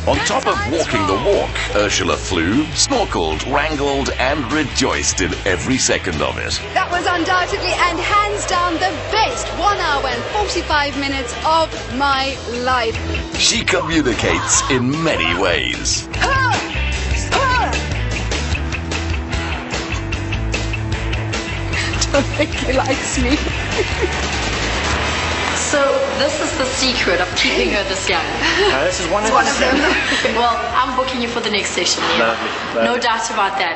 On top of walking the walk, Ursula flew, snorkeled, wrangled, and rejoiced in every second of it. That was undoubtedly and hands down the best 1 hour and 45 minutes of my life. She communicates in many ways. Don't think he likes me. So this is the secret of keeping her this young. This is one of them. Well, I'm booking you for the next section. Yeah. No doubt about that.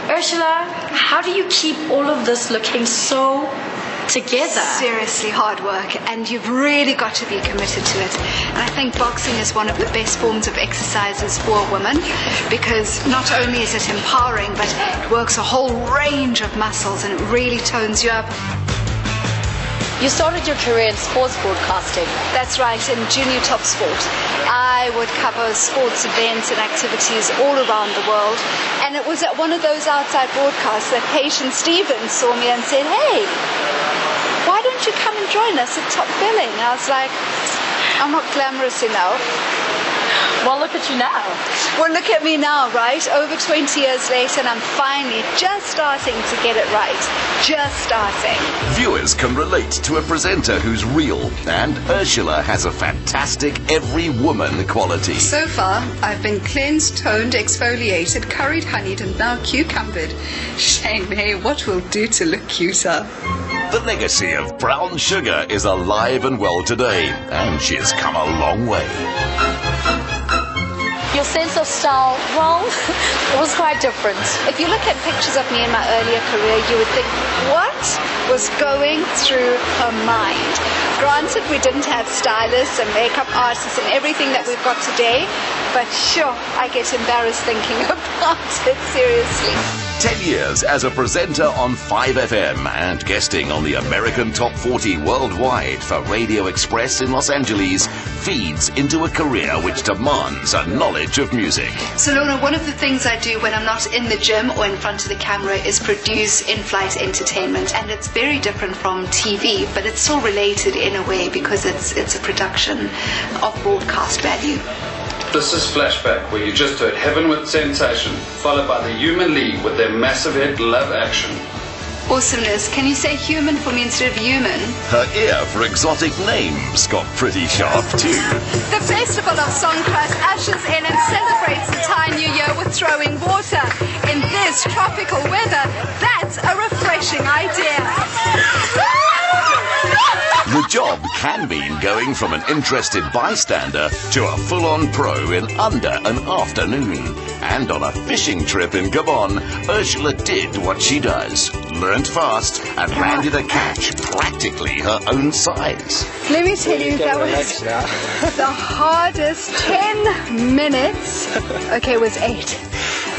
Ursula, how do you keep all of this looking so together? Seriously hard work, and you've really got to be committed to it. And I think boxing is one of the best forms of exercises for a woman, because not only is it empowering, but it works a whole range of muscles and it really tones you up. You started your career in sports broadcasting. That's right, in junior top sport. I would cover sports events and activities all around the world. And it was at one of those outside broadcasts that Patience Stevens saw me and said, "Hey, why don't you come and join us at Top Billing?" I was like, I'm not glamorous enough. Well, look at you now. Well, look at me now, right? Over 20 years later, and I'm finally just starting to get it right. Just starting. Viewers can relate to a presenter who's real, and Ursula has a fantastic every woman quality. So far, I've been cleansed, toned, exfoliated, curried, honeyed, and now cucumbered. Shame, hey, what will do to look cuter? The legacy of brown sugar is alive and well today, and she has come a long way. Your sense of style, well, it was quite different. If you look at pictures of me in my earlier career, you would think, what was going through her mind? Granted, we didn't have stylists and makeup artists and everything that we've got today, but sure, I get embarrassed thinking about it, seriously. 10 years as a presenter on 5FM and guesting on the American Top 40 worldwide for Radio Express in Los Angeles feeds into a career which demands a knowledge of music. So Lorna, one of the things I do when I'm not in the gym or in front of the camera is produce in-flight entertainment, and it's very different from TV, but it's still related in a way because it's a production of broadcast value. This is Flashback, where you just heard Heaven with Sensation, followed by the Human League with their massive hit Love Action. Awesomeness. Can you say human for me instead of human? Her ear for exotic names got pretty sharp too. The Festival of Songkruis ushers in and celebrates the Thai New Year with throwing water. In this tropical weather, that's a refreshing idea. The job can mean going from an interested bystander to a full-on pro in under an afternoon. And on a fishing trip in Gabon, Ursula did what she does. Learned fast and landed a catch practically her own size. Let me tell you, that was the hardest 10 minutes. Okay, it was 8.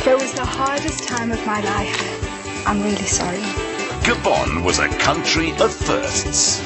That was the hardest time of my life. I'm really sorry. Gabon was a country of firsts.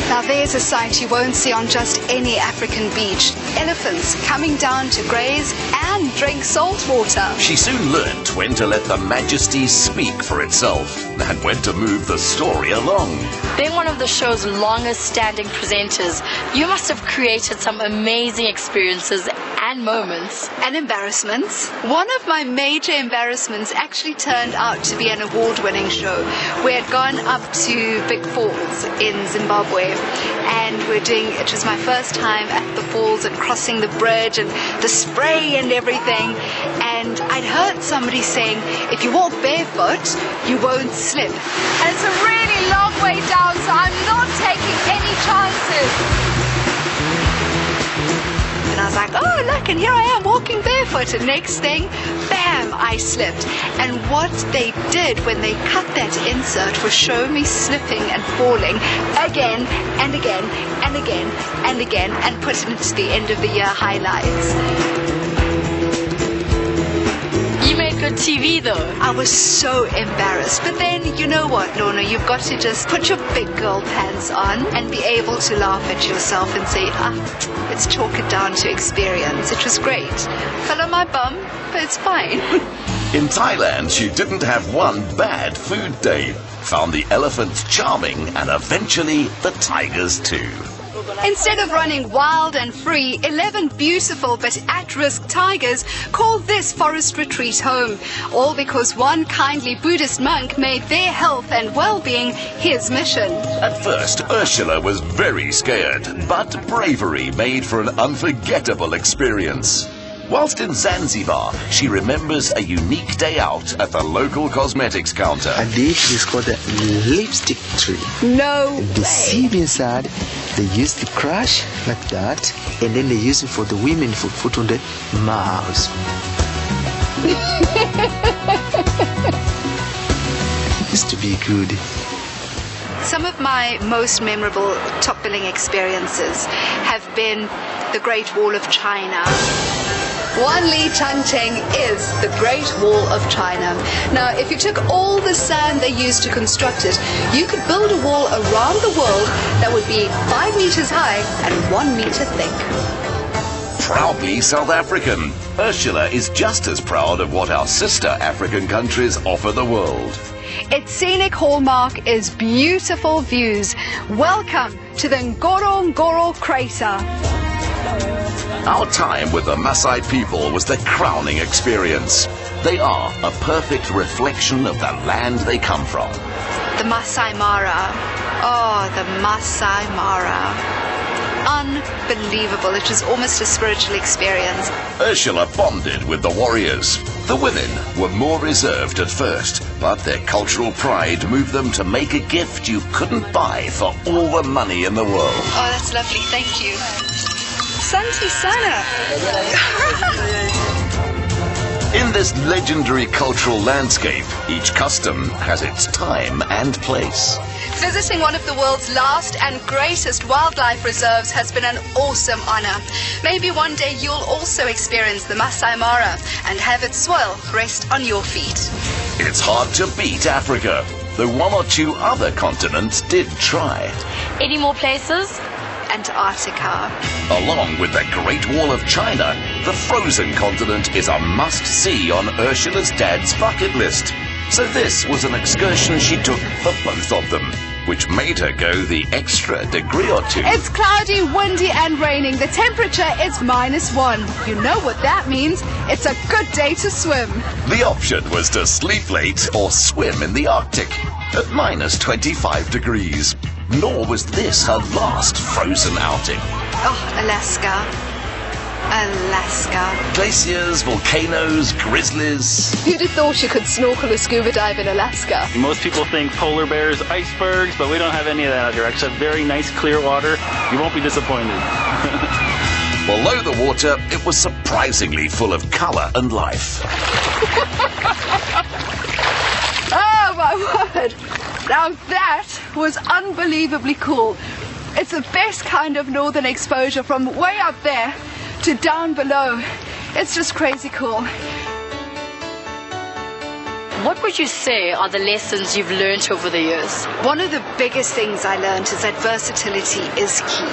Now there's a sight you won't see on just any African beach. Elephants coming down to graze and drink salt water. She soon learnt when to let the majesty speak for itself and when to move the story along. Being one of the show's longest standing presenters, you must have created some amazing experiences and moments. And embarrassments. One of my major embarrassments actually turned out to be an award-winning show. We had gone up to Big Falls in Zimbabwe, and it was my first time at the falls and crossing the bridge and the spray and everything. And I'd heard somebody saying, if you walk barefoot, you won't slip. And it's a really long way down, so I'm not taking any chances. And I was like, oh, look, and here I am walking barefoot. And next thing, bam, I slipped. And what they did when they cut that insert was show me slipping and falling again and again and again and again and put it into the end of the year highlights. You made good TV though. I was so embarrassed. But then, you know what, Lorna, you've got to just put your big girl pants on and be able to laugh at yourself and say, let's chalk it down to experience. It was great. Fell on my bum, but it's fine. In Thailand, she didn't have one bad food day. Found the elephants charming and eventually the tigers too. Instead of running wild and free, 11 beautiful but at-risk tigers call this forest retreat home, all because one kindly Buddhist monk made their health and well-being his mission. At first, Ursula was very scared, but bravery made for an unforgettable experience. Whilst in Zanzibar, she remembers a unique day out at the local cosmetics counter. A leaf is called a lipstick tree. No The way. seed inside, they used to crush like that, and then they use it for the women for put on the mouth. Used to be good. Some of my most memorable top billing experiences have been the Great Wall of China. Wan Li Changcheng is the Great Wall of China. Now, if you took all the sand they used to construct it, you could build a wall around the world that would be 5 meters high and 1 meter thick. Proudly South African, Ursula is just as proud of what our sister African countries offer the world. Its scenic hallmark is beautiful views. Welcome to the Ngorongoro crater. Our time with the Maasai people was the crowning experience. They are a perfect reflection of the land they come from. The Masai Mara. Oh, the Masai Mara. Unbelievable. It was almost a spiritual experience. Ursula bonded with the warriors. The women were more reserved at first, but their cultural pride moved them to make a gift you couldn't buy for all the money in the world. Oh, that's lovely. Thank you. Santi Sana. In this legendary cultural landscape, each custom has its time and place. Visiting one of the world's last and greatest wildlife reserves has been an awesome honor. Maybe one day you'll also experience the Masai Mara and have its soil rest on your feet. It's hard to beat Africa, though one or two other continents did try. Any more places? Antarctica. Along with the Great Wall of China, the frozen continent is a must-see on Ursula's dad's bucket list. So this was an excursion she took for both of them, which made her go the extra degree or two. It's cloudy, windy and raining. The temperature is -1. You know what that means. It's a good day to swim. The option was to sleep late or swim in the Arctic at -25 degrees. Nor was this her last frozen outing. Oh, Alaska. Alaska. Glaciers, volcanoes, grizzlies. Who'd have thought you could snorkel or scuba dive in Alaska? Most people think polar bears, icebergs, but we don't have any of that out here. Actually, have very nice clear water. You won't be disappointed. Below the water, it was surprisingly full of colour and life. Oh my word! Now that was unbelievably cool. It's the best kind of northern exposure from way up there to down below. It's just crazy cool. What would you say are the lessons you've learned over the years? One of the biggest things I learned is that versatility is key.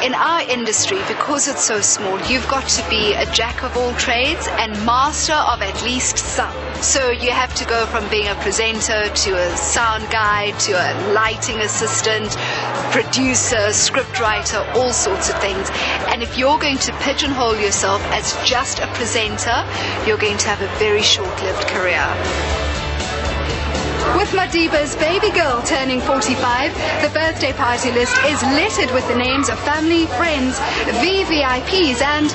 In our industry, because it's so small, you've got to be a jack of all trades and master of at least some. So you have to go from being a presenter to a sound guy to a lighting assistant, producer, scriptwriter, all sorts of things. And if you're going to pigeonhole yourself as just a presenter, you're going to have a very short-lived career. With Madiba's baby girl turning 45, the birthday party list is littered with the names of family, friends, VVIPs and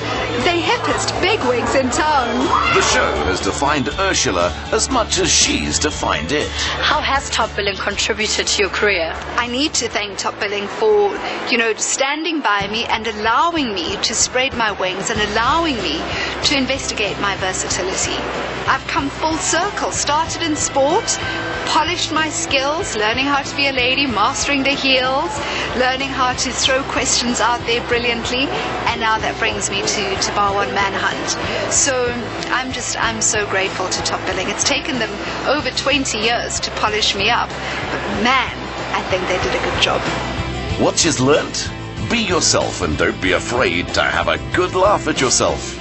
the hippest bigwigs in town. The show has defined Ursula as much as she's defined it. How has Top Billing contributed to your career? I need to thank Top Billing for, standing by me and allowing me to spread my wings and allowing me to investigate my versatility. I've come full circle, started in sport, polished my skills, learning how to be a lady, mastering the heels, learning how to throw questions out there brilliantly, and now that brings me to Bar One Manhunt. So I'm so grateful to Top Billing. It's taken them over 20 years to polish me up, but man, I think they did a good job. What she's learnt? Be yourself and don't be afraid to have a good laugh at yourself.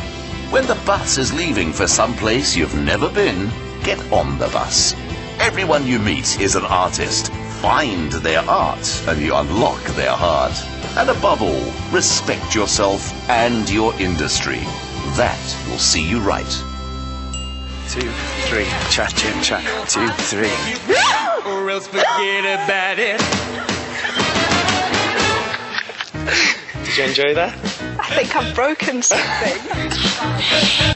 When the bus is leaving for some place you've never been, get on the bus. Everyone you meet is an artist. find their art and you unlock their heart. And above all, respect yourself and your industry. That will see you right. 2, 3, cha-cha-cha, 2, 3. Or else forget about it. Did you enjoy that? I think I've broken something.